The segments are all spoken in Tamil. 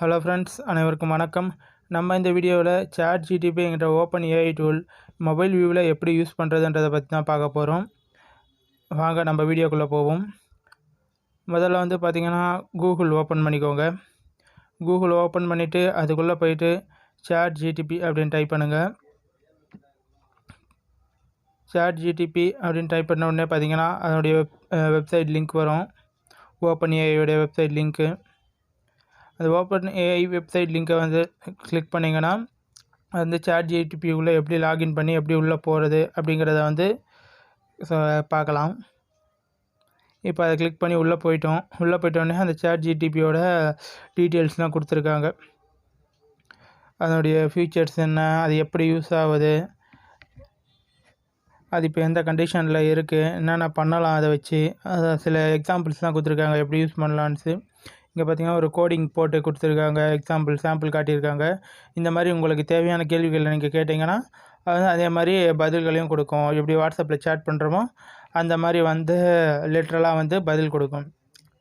ஹலோ ஃப்ரெண்ட்ஸ், அனைவருக்கும் வணக்கம். நம்ம இந்த வீடியோவில் சாட் ஜிடிபி என்கிற ஓப்பன் ஏஐ டூல் மொபைல் வியூவில் எப்படி யூஸ் பண்ணுறதுன்றதை பற்றி தான் பார்க்க போகிறோம். வாங்க நம்ம வீடியோக்குள்ளே போவோம். முதல்ல பார்த்திங்கன்னா கூகுள் ஓப்பன் பண்ணிக்கோங்க. கூகுள் ஓப்பன் பண்ணிவிட்டு அதுக்குள்ளே போயிட்டு சாட் ஜிடிபி அப்படின்னு டைப் பண்ணுங்கள். சாட் ஜிடிபி அப்படின்னு டைப் பண்ண உடனே பார்த்திங்கன்னா அதனுடைய வெப்சைட் லிங்க் வரும். ஓப்பன் ஏஐயோடைய வெப்சைட் லிங்க்கு. அந்த ஓப்பன் ஏஐ வெப்சைட் லிங்க்கை கிளிக் பண்ணிங்கன்னா சாட் ஜிடிபிக்குள்ளே எப்படி லாகின் பண்ணி எப்படி உள்ளே போகிறது அப்படிங்கிறத பார்க்கலாம். இப்போ அதை கிளிக் பண்ணி உள்ளே போயிட்டோடனே அந்த சாட் ஜிடிபியோட டீட்டெயில்ஸ்லாம் கொடுத்துருக்காங்க. அதனுடைய ஃபீச்சர்ஸ் என்ன, அது எப்படி யூஸ் ஆகுது, அது இப்போ எந்த கண்டிஷனில் இருக்குது, என்னென்ன பண்ணலாம், அதை வச்சு அதை சில எக்ஸாம்பிள்ஸ்லாம் கொடுத்துருக்காங்க எப்படி யூஸ் பண்ணலான்னு. இங்கே பார்த்திங்கன்னா ஒரு கோடிங் போட்டு கொடுத்துருக்காங்க, சாம்பிள் காட்டியிருக்காங்க. இந்த மாதிரி உங்களுக்கு தேவையான கேள்விகளை நீங்கள் கேட்டிங்கன்னா அதே மாதிரி பதில்களையும் கொடுக்கும். எப்படி வாட்ஸ்அப்பில் சேட் பண்ணுறோமோ அந்த மாதிரி லிட்ரலாக பதில் கொடுக்கும்.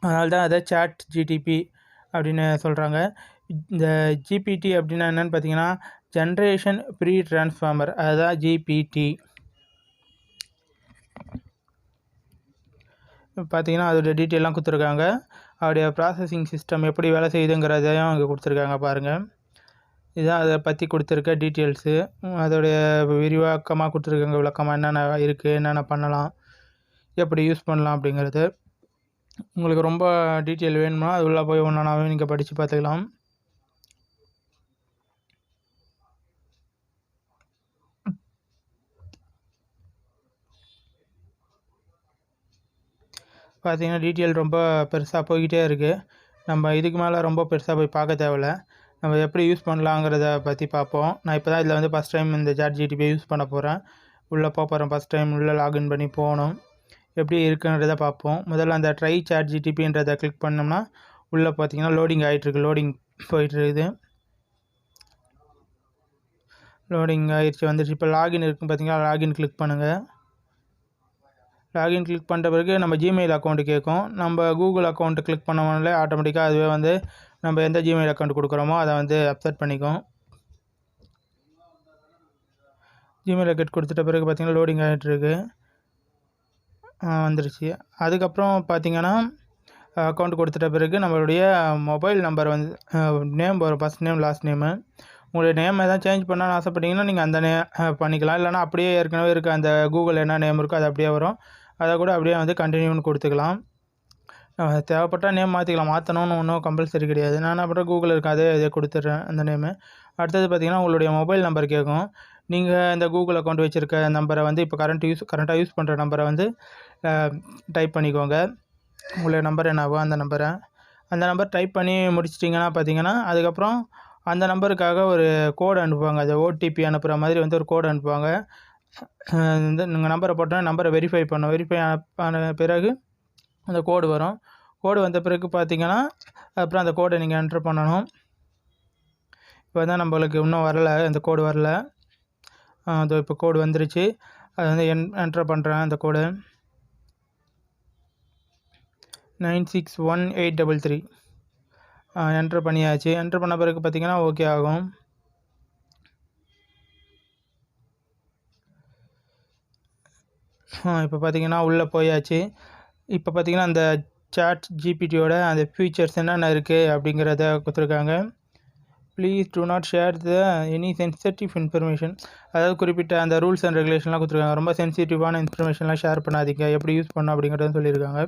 அதனால தான் அதை சாட் ஜிடிபி அப்படின்னு சொல்கிறாங்க. இந்த ஜிபிடி அப்படின்னா என்னென்னு பார்த்தீங்கன்னா ஜென்ரேஷன் ப்ரீ ட்ரான்ஸ்ஃபார்மர், அதுதான் ஜிபிடி. பார்த்திங்கன்னா அதோடைய டீட்டெயிலாம் கொடுத்துருக்காங்க. அவருடைய ப்ராசஸிங் சிஸ்டம் எப்படி வேலை செய்யுதுங்கிறதையும் இங்கே கொடுத்துருக்காங்க பாருங்கள். இதுதான் அதை பற்றி கொடுத்துருக்க டீட்டெயில்ஸு. அதோடைய விரிவாக்கமாக கொடுத்துருக்காங்க, விளக்கமாக என்னென்ன இருக்குது, என்னென்ன பண்ணலாம், எப்படி யூஸ் பண்ணலாம் அப்படிங்கிறது. உங்களுக்கு ரொம்ப டீட்டெயில் வேணும்னா அது உள்ளே போய் ஒன்றாவே நீங்கள் படித்து பார்த்துக்கலாம். பார்த்திங்கன்னா டீட்டெயில் ரொம்ப பெருசாக போய்கிட்டே இருக்குது. நம்ம இதுக்கு மேலே ரொம்ப பெருசாக போய் பார்க்க தேவையில்ல. நம்ம எப்படி யூஸ் பண்ணலாங்கிறத பற்றி பார்ப்போம். நான் இப்போ தான் இதில் ஃபஸ்ட் டைம் இந்த சாட் ஜிடிபியை யூஸ் பண்ண போகிறேன். உள்ளே போகிறேன். ஃபஸ்ட் டைம் உள்ளே லாகின் பண்ணி போகணும். எப்படி இருக்குன்றதை பார்ப்போம். முதல்ல அந்த ட்ரை சாட் ஜிடிபின்றதை கிளிக் பண்ணோம்னா உள்ளே பார்த்திங்கன்னா லோடிங் ஆகிட்டுருக்கு. லோடிங் போயிட்டுருக்குது. லோடிங் ஆகிடுச்சு, வந்துடுச்சு. இப்போ லாகின் இருக்குன்னு பார்த்திங்கன்னா லாகின் கிளிக் பண்ணுங்கள். லாகின் கிளிக் பண்ணுற பிறகு நம்ம ஜிமெயில் அக்கௌண்ட்டு கேட்கும். நம்ம கூகுள் அக்கௌண்ட்டு கிளிக் பண்ணோம்னாலே ஆட்டோமேட்டிக்காக அதுவே நம்ம எந்த ஜிமெயில் அக்கௌண்ட் கொடுக்குறோமோ அதை அப்செட் பண்ணிக்கும். ஜிமெயில் அக்கௌண்ட் கொடுத்துட்ட பிறகு பார்த்திங்கன்னா லோடிங் ஆகிட்டுருக்கு. வந்துருச்சு. அதுக்கப்புறம் பார்த்திங்கன்னா அக்கௌண்ட் கொடுத்துட்ட பிறகு நம்மளுடைய மொபைல் நம்பர் நேம் வரும். First name, last name. உங்களுடைய நேம் எதாவது சேஞ்ச் பண்ணான்னு ஆசைப்பட்டீங்கன்னா நீங்கள் அந்த பண்ணிக்கலாம். இல்லைனா அப்படியே ஏற்கனவே இருக்க அந்த கூகுள் என்ன நேம் இருக்கோ அது அப்படியே வரும். அதை கூட அப்படியே கண்டினியூன்னு கொடுத்துக்கலாம். தேவைப்பட்டால் நேம் மாற்றிக்கலாம். மாற்றணும்னு ஒன்றும் கம்பல்சரி கிடையாது. நான் என்ன பண்ணுறேன், கூகுள் இருக்க இதை கொடுத்துட்றேன் அந்த நேமு. அடுத்தது பார்த்திங்கன்னா உங்களுடைய மொபைல் நம்பர் கேட்கும். நீங்கள் இந்த கூகுள் அக்கௌண்ட் வச்சுருக்க நம்பரை இப்போ கரண்ட்டாக யூஸ் பண்ணுற நம்பரை டைப் பண்ணிக்கோங்க. உங்களுடைய நம்பர் என்னவோ அந்த நம்பர் டைப் பண்ணி முடிச்சிட்டிங்கன்னா பார்த்திங்கன்னா அதுக்கப்புறம் அந்த நம்பருக்காக ஒரு கோடு அனுப்புவாங்க. அது ஓடிபி அனுப்புகிற மாதிரி ஒரு கோடு அனுப்புவாங்க. நீங்கள் நம்பரை போட்டோன்னா நம்பரை வெரிஃபை ஆன பிறகு அந்த கோடு வரும். கோடு வந்த பிறகு பார்த்திங்கன்னா அப்புறம் அந்த கோடை நீங்கள் என்ட்ரு பண்ணணும். இப்போ தான் நம்மளுக்கு இன்னும் வரலை, அந்த கோடு வரல. அது இப்போ கோடு வந்துருச்சு. அது என்ட்ரு பண்ணுறேன். அந்த கோடு 961833. என்ட்ரு பண்ணியாச்சு. என்ட்ரு பண்ண பிறகு பார்த்திங்கன்னா ஓகே ஆகும். இப்போ பார்த்திங்கன்னா உள்ளே போயாச்சு. இப்போ பார்த்திங்கன்னா அந்த சாட் ஜிபிடியோட அந்த ஃபீச்சர்ஸ் என்னென்ன இருக்குது அப்படிங்கிறத கொடுத்துருக்காங்க. Please do not share any sensitive information. அதாவது குறிப்பிட்ட அந்த ரூல்ஸ் அண்ட் ரெகுலேஷன்லாம் கொடுத்துருக்காங்க. ரொம்ப சென்சிட்டிவான இன்ஃபர்மேஷன்லாம் ஷேர் பண்ணாதீங்க, எப்படி யூஸ் பண்ணணும் அப்படிங்கிறத சொல்லியிருக்காங்க.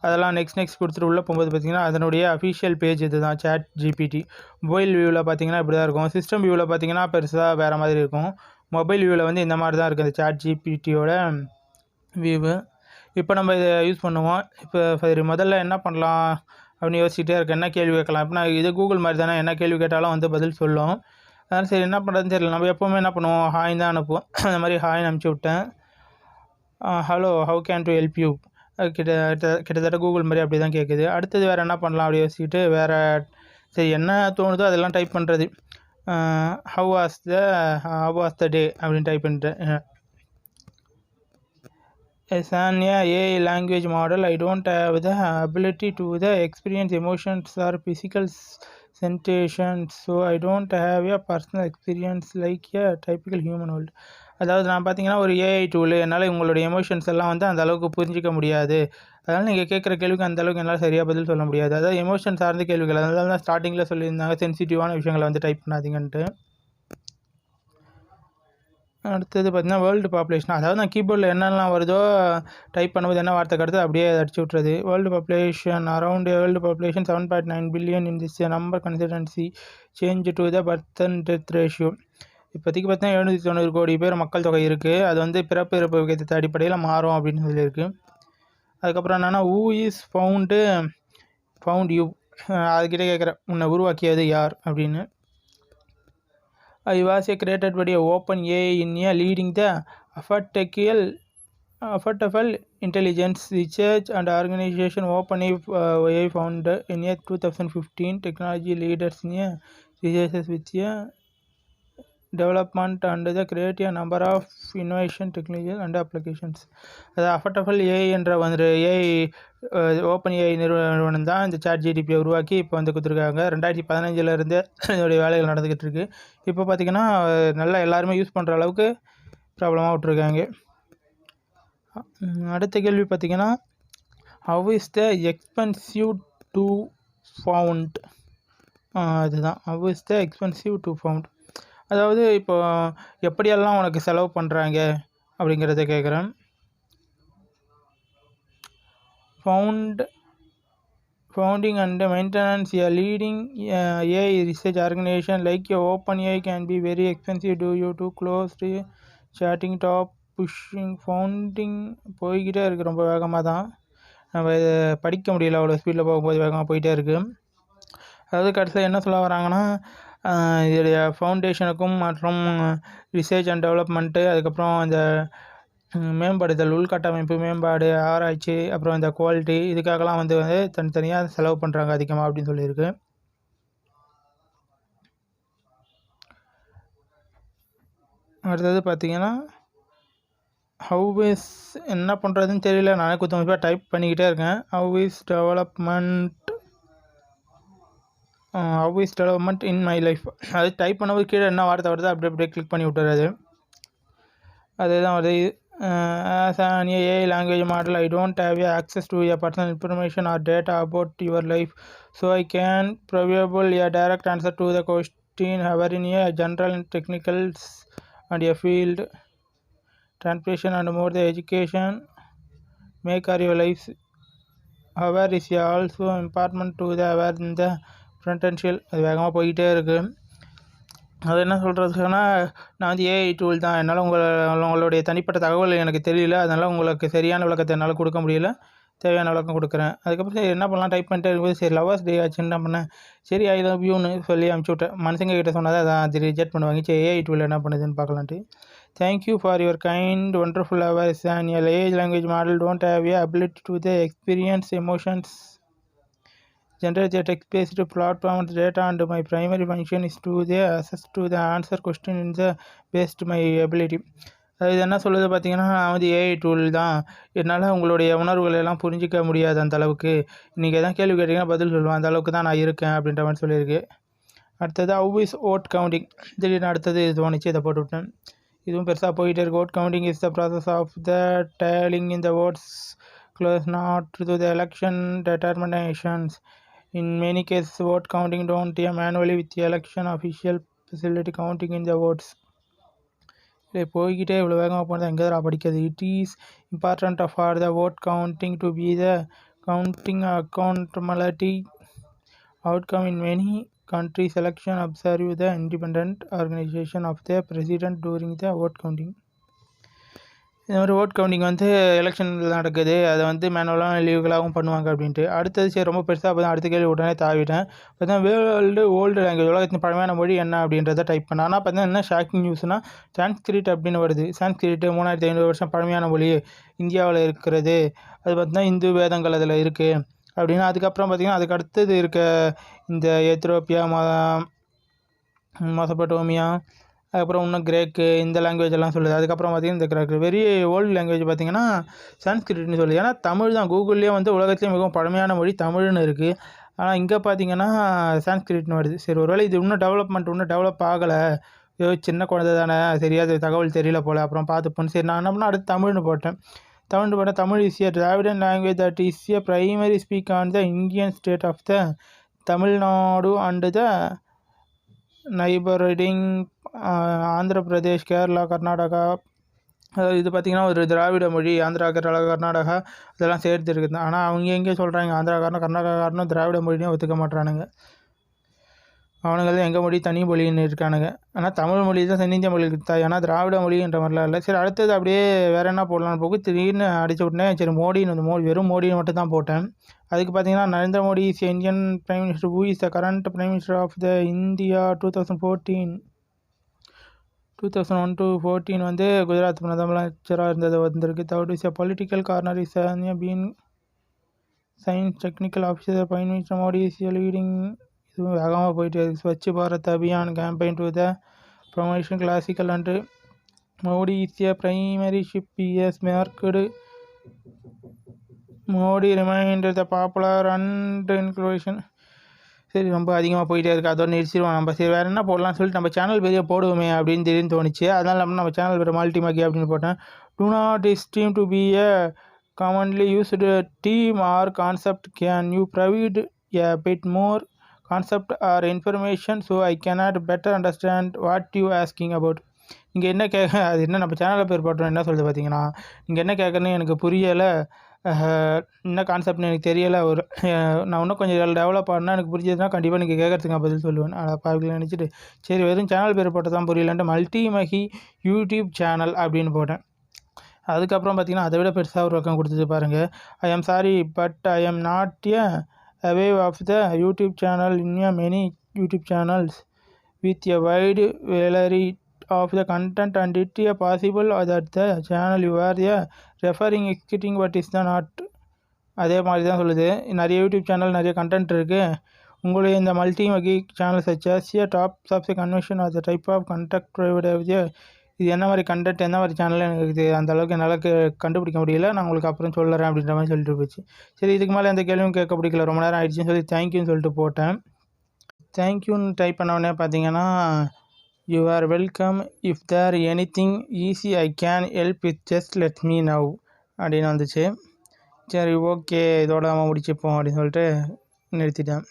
அதெல்லாம் நெக்ஸ்ட் கொடுத்துட்டு உள்ளே போகும்போது பார்த்திங்கன்னா அதனுடைய அஃபிஷியல் பேஜ் இது தான் சாட் ஜிபிடி. மொபைல் வியூவில் பார்த்திங்கன்னா இப்படி தான் இருக்கும். சிஸ்டம் வியூவில் பார்த்திங்கன்னா பெருசாக வேறு மாதிரி இருக்கும். மொபைல் வியூவில் இந்த மாதிரி தான் இருக்குது இந்த சாட் ஜிபிடியோட வியூவு. இப்போ நம்ம இதை யூஸ் பண்ணுவோம். இப்போ சரி, முதல்ல என்ன பண்ணலாம் அப்படின்னு யோசிச்சுட்டே இருக்கேன். என்ன கேள்வி கேட்கலாம். இப்போ நான் இது கூகுள் மாதிரி தானே, என்ன கேள்வி கேட்டாலும் பதில் சொல்லும். அதனால் சரி என்ன பண்ணுறதுன்னு தெரியல. நம்ம எப்போவுமே என்ன பண்ணுவோம், ஹாய் தான் அனுப்புவோம். அந்த மாதிரி ஹாய் அனுப்பிச்சி விட்டேன். Hello, how can to help you. கிட்டத்தட்ட கூகுள் மாதிரி அப்படி தான் கேட்குது. அடுத்தது வேறு என்ன பண்ணலாம் அப்படி யோசிச்சுட்டு வேறு சரி என்ன தோணுதோ அதெல்லாம் டைப் பண்ணுறது. ஹவ் வாஸ் த டே அப்படின்னு டைப் பண்ணிட்டேன். as an AI language model, I don't have the ability to the experience emotions or physical sensations, so I don't have a personal experience like a typical human world. அதாவது நான் பார்த்தீங்கன்னா ஒரு ஏஐ டூலு, என்னால் உங்களுடைய எமோஷன்ஸ் எல்லாம் வந்து அந்த அளவுக்கு புரிஞ்சிக்க முடியாது. அதனால் நீங்கள் கேட்குற கேள்விக்கு அந்த அளவுக்கு என்னால் சரியாக பதில் சொல்ல முடியாது. அதாவது எமோஷன் சார்ந்த கேள்விகள், அதனால தான் ஸ்டார்டிங்கில் சொல்லியிருந்தாங்க சென்சிட்டிவான விஷயங்களை வந்து டைப் பண்ணாதீங்கன்ட்டு. அடுத்தது பார்த்தீங்கன்னா வேர்ல்டு பாப்புலேஷன், அதாவது நான் கீபோர்டில் என்னெல்லாம் வருதோ டைப் பண்ணும்போது என்ன வார்த்தை கருத்து அப்படியே அடிச்சு விட்றது. World population around world population 7.9 billion in this number consistency change to the birth and death ratio. இப்போதைக்கு பார்த்தீங்கன்னா 790 கோடி பேர் மக்கள் தொகை இருக்குது. அது வந்து பிறப்பு இறப்பு விகிதத்தை அடிப்படையில் மாறும் அப்படின்னு சொல்லியிருக்கு. அதுக்கப்புறம் என்னென்னா ஹூ இஸ் ஃபவுண்ட் யூ, அதுக்கிட்ட கேட்குறேன் உன்னை உருவாக்கியது யார் அப்படின்னு. I was created by OpenAI in leading the affordable intelligence research and organization. OpenAI founded in 2015 technology leaders in researches with development and the create a number of innovation technologies and applications. அது அஃபர்டபுள் ஏஐ என்ற வந்து ஏஐ ஓப்பன் ஏஐ நிறுவனம் தான் இந்த சாட் ஜிடிபியை உருவாக்கி இப்போ வந்து கொடுத்துருக்காங்க. 2015 இதோடைய வேலைகள் நடந்துக்கிட்டு இருக்குது. இப்போ பார்த்திங்கன்னா நல்லா எல்லாருமே யூஸ் பண்ணுற அளவுக்கு ப்ராப்ளமாக விட்ருக்காங்க. அடுத்த கேள்வி பார்த்திங்கன்னா how is the expensive to found, அதுதான் how is the expensive to found, அதாவது இப்போ எப்படியெல்லாம் உனக்கு செலவு பண்ணுறாங்க அப்படிங்கிறத கேட்குறேன். Founding and maintenance a leading AI research organization like OpenAI can be very expensive due to closed chatting top pushing founding போய்கிட்டே இருக்குது. ரொம்ப வேகமாக தான், நம்ம இதை படிக்க முடியல, அவ்வளோ ஸ்பீடில் போகும்போது வேகமாக போயிட்டே இருக்குது. அதாவது கடைசியில் என்ன சொல்ல வராங்கன்னா இதோடைய ஃபவுண்டேஷனுக்கும் மற்றும் ரிசர்ச் அண்ட் டெவலப்மெண்ட்டு, அதுக்கப்புறம் இந்த மேம்படுதல் உள்கட்டமைப்பு மேம்பாடு ஆராய்ச்சி, அப்புறம் இந்த குவாலிட்டி, இதுக்காகலாம் வந்து தனித்தனியாக செலவு பண்ணுறாங்க அதிகமாக அப்படின்னு சொல்லியிருக்கு. அடுத்தது பார்த்திங்கன்னா ஹவ் இஸ், என்ன பண்ணுறதுன்னு தெரியல, நானே குத்தமாக டைப் பண்ணிக்கிட்டே இருக்கேன். How is development in my life, அது டைப் பண்ணும்போது கீழே என்ன வார்த்தை வருது அப்படியே கிளிக் பண்ணி விட்டுறது. அதுதான் வருது. As an AI language model, I don't have access to your personal information or data about your life, so I can provide a direct answer to the question. However, in a general technicals and a field transportation and more the education make your lives. However, is also important to the aware in the potential. அது வேகமாக போய்கிட்டே இருக்குது. அது என்ன சொல்கிறதுன்னா நான் வந்து ஏஐ டூல் தான், என்னால் உங்களுடைய தனிப்பட்ட தகவல் எனக்கு தெரியல, அதனால் உங்களுக்கு சரியான விளக்கத்தை என்னால் கொடுக்க முடியல, தேவையான விளக்கம் கொடுக்குறேன். அதுக்கப்புறம் சரி என்ன பண்ணலாம் டைப் பண்ணிட்டே இருக்கும்போது சரி லவர்ஸ் டே ஆச்சுன்னு என்ன பண்ணேன், சரி ஐ லவ் யூன்னு சொல்லி அனுப்பிச்சி விட்டேன். மனுஷங்க கிட்ட சொன்னால் தான் அது ரிஜெக்ட் பண்ணுவாங்க. சரி ஏஐ டூல் என்ன பண்ணுதுன்னு பார்க்கலான்ட்டு. Thank you for your kind wonderful hours and AI language model don't have a ability to the experience emotions generate a text-based platform data, and my primary function is to the access to the answer question in the based my ability. அது என்ன சொல்லுது பார்த்தீங்கன்னா நான் வந்து ஏஐ டூல் தான், என்னால் உங்களுடைய உணர்வுகளை எல்லாம் புரிஞ்சிக்க முடியாது அந்த அளவுக்கு, நீங்கள் எதாவது கேள்வி கேட்டிங்கன்னா பதில் சொல்லுவேன், அந்த அளவுக்கு தான் நான் இருக்கேன் அப்படின்ற மாதிரி சொல்லியிருக்கு. அடுத்தது ஹவ் இஸ் ஓட் கவுண்டிங், திடீர்னு அடுத்தது இது தோணிச்சு, இதை போட்டு விட்டேன். இதுவும் பெருசாக போயிட்டே இருக்குது. Vote counting is the process of the tallying in the votes close not to the election determinations. In many cases, vote counting don't manually with the election official facility counting in the votes. இதை போய்கிட்டே இவ்வளோ வேகமாக போனது எங்கே தான் படிக்கிறது. It is important for the vote counting to be the counting accountability outcome in many countries. Election observe the independent organization of the president during the vote counting. இந்த மாதிரி ஓட் கவுண்டிங் வந்து எலெக்ஷனில் நடக்குது, அதை வந்து மேனுவலாக லீவுகளாகவும் பண்ணுவாங்க அப்படின்ட்டு. அடுத்தது சரி ரொம்ப பெருசாக அப்போ தான் அடுத்த கேள்வி உடனே தாவிட்டேன். பார்த்தீங்கன்னா வேர்ல்டு ஓல்டு லாங்குவேஜ், உலகத்தின் பழமையான மொழி என்ன அப்படின்றத டைப் பண்ணேன். ஆனால் பார்த்தீங்கன்னா என்ன ஷாக்கிங் நியூஸ்னால் சான்ஸ்கிரிட் அப்படின்னு வருது. சான்ஸ்கிரிட் 3500 வருஷம் பழமையான மொழி இந்தியாவில் இருக்கிறது, அது பார்த்தீங்கன்னா இந்து வேதங்கள் அதில் இருக்குது அப்படின்னா. அதுக்கப்புறம் பார்த்திங்கன்னா அதுக்கு அடுத்தது இருக்க இந்த எத்தியோப்பியா, மொசபடோமியா, அதுக்கப்புறம் இன்னும் கிரேக்கு இந்த லாங்குவேஜ் எல்லாம் சொல்லுது. அதுக்கப்புறம் பார்த்திங்கன்னா இந்த கிரேக்கு வெரி ஓல்டு லாங்குவேஜ் பார்த்திங்கன்னா சன்ஸ்கிரிட்னு சொல்லுது. ஏன்னா தமிழ் தான் கூகுள்லேயே வந்து உலகத்துலேயே மிகவும் பழமையான மொழி தமிழ்னு இருக்குது. ஆனால் இங்கே பார்த்திங்கன்னா சான்ஸ்கிரிட்னு வருது. சரி ஒருவேளை இது இன்னும் டெவலப் ஆகலை, ஏதோ சின்ன குழந்தை தானே தெரியாது, தகவல் தெரியல போல், அப்புறம் பார்த்துப்போன்னு சரி நான் என்ன பண்ணேன் அடுத்து தமிழ்னு போட்டேன். Tamil is a Dravidian language that is a primary spoken the Indian state of the Tamil Nadu and the neighbouring Andhra Pradesh, Kerala, Karnataka. இது பார்த்திங்கன்னா ஒரு திராவிட மொழி. ஆந்திரா, கேரளா, கர்நாடகா இதெல்லாம் சேர்த்து இருக்குது. ஆனால் அவங்க எங்கே சொல்கிறாங்க, ஆந்திராக்காரனும் கர்நாடகாக்காரனும் திராவிட மொழினே ஒத்துக்க மாட்டானுங்க. அவனுங்க தான் எங்கள் மொழி தனி மொழின்னு இருக்கானுங்க. ஆனால் தமிழ் மொழி தான் தென்னிந்திய மொழி தான், ஏன்னா திராவிட மொழின்ற மாதிரிலாம் இல்லை. சரி அடுத்தது அப்படியே வேறு என்ன போடலான்னு போக்கு திடீர்னு அடிச்சு விட்டேன். சரி மோடின்னு வந்து வெறும் மோடின்னு மட்டும் தான் போட்டேன். அதுக்கு பார்த்தீங்கன்னா Narendra Modi is Indian prime minister who is the current prime minister of the India 2001 to 14 வந்து குஜராத் முதலமைச்சராக இருந்தது வந்திருக்கு. Third is a political corner is been science technical officer prime minister Modi is leading. இதுவும் வேகமாக போயிட்டு இருக்குது. Swachh Bharat Abhiyan campaign to the promotion classical and Modi is a primary ship is marked. Modi reminder the popular and inclusion. சரி ரொம்ப அதிகமாக போயிட்டே இருக்குது, அதோட நிறுத்திடுவோம் நம்ம. சரி வேறு என்ன போடலாம்னு சொல்லிட்டு நம்ம சேனல் பெரிய போடுவோமே அப்படின்னு திடீர்னு தோணுச்சு. அதனால் நம்ம சேனல் பேர் மல்டிமகி அப்படின்னு போட்டேன். To not stream to be a commonly used team or concept. Can you provide a bit more concept or information so I cannot better understand what you asking about? நீங்கள் என்ன அது என்ன நம்ம சேனலில் பேர் போட்டோம் என்ன சொல்லுது பார்த்தீங்கன்னா, நீங்கள் என்ன கேட்குறேன்னு எனக்கு புரியலை, என்ன கான்செப்ட்னு எனக்கு தெரியலை, நான் இன்னும் கொஞ்சம் டெவலப் ஆனால் எனக்கு புரிஞ்சதுன்னா கண்டிப்பாக நீங்கள் கேட்குறதுக்கு நான் பதில் சொல்லுவேன். அதை பார்க்கல நினச்சிட்டு சரி வெறும் சேனல் பேர் போட்டு தான் புரியலன்ட்டு மல்டிமகி யூடியூப் சேனல் அப்படின்னு போட்டேன். அதுக்கப்புறம் பார்த்திங்கன்னா அதை விட பெருசாக ஒரு பக்கம் கொடுத்தது பாருங்கள். I am sorry but I am not a aware of the YouTube channel in a many YouTube channels with a wide variety of the content and it a possible that the channel you are a referring exciting but is the not. அதே மாதிரி தான் சொல்லுது. நிறைய யூடியூப் சேனல் நிறைய கண்டென்ட் இருக்குது. உங்களுடைய இந்த மல்டிமகி channel such as a top of the convention of the type of contact private. இது என்ன மாதிரி கண்டென்ட் என்ன மாதிரி சேனல் எனக்கு இது அந்தளவுக்கு என்னால் கண்டுபிடிக்க முடியல, நான் உங்களுக்கு அப்புறம் சொல்லுறேன் அப்படின்ற மாதிரி சொல்லிட்டு போச்சு. சரி இதுக்கு மேலே எந்த கேள்வியும் கேட்க பிடிக்கல, ரொம்ப நேரம் ஆகிடுச்சின்னு சொல்லி தேங்க்யூன்னு சொல்லிட்டு போட்டேன். தேங்க்யூன்னு டைப் பண்ண பார்த்தீங்கன்னா you are welcome, if there anything easy I can help with just let me know அப்படின்னு வந்துச்சு. சரி ஓகே இதோட அவன் முடிச்சுப்போம் அப்படின்னு சொல்லிட்டு நிறுத்திட்டேன்.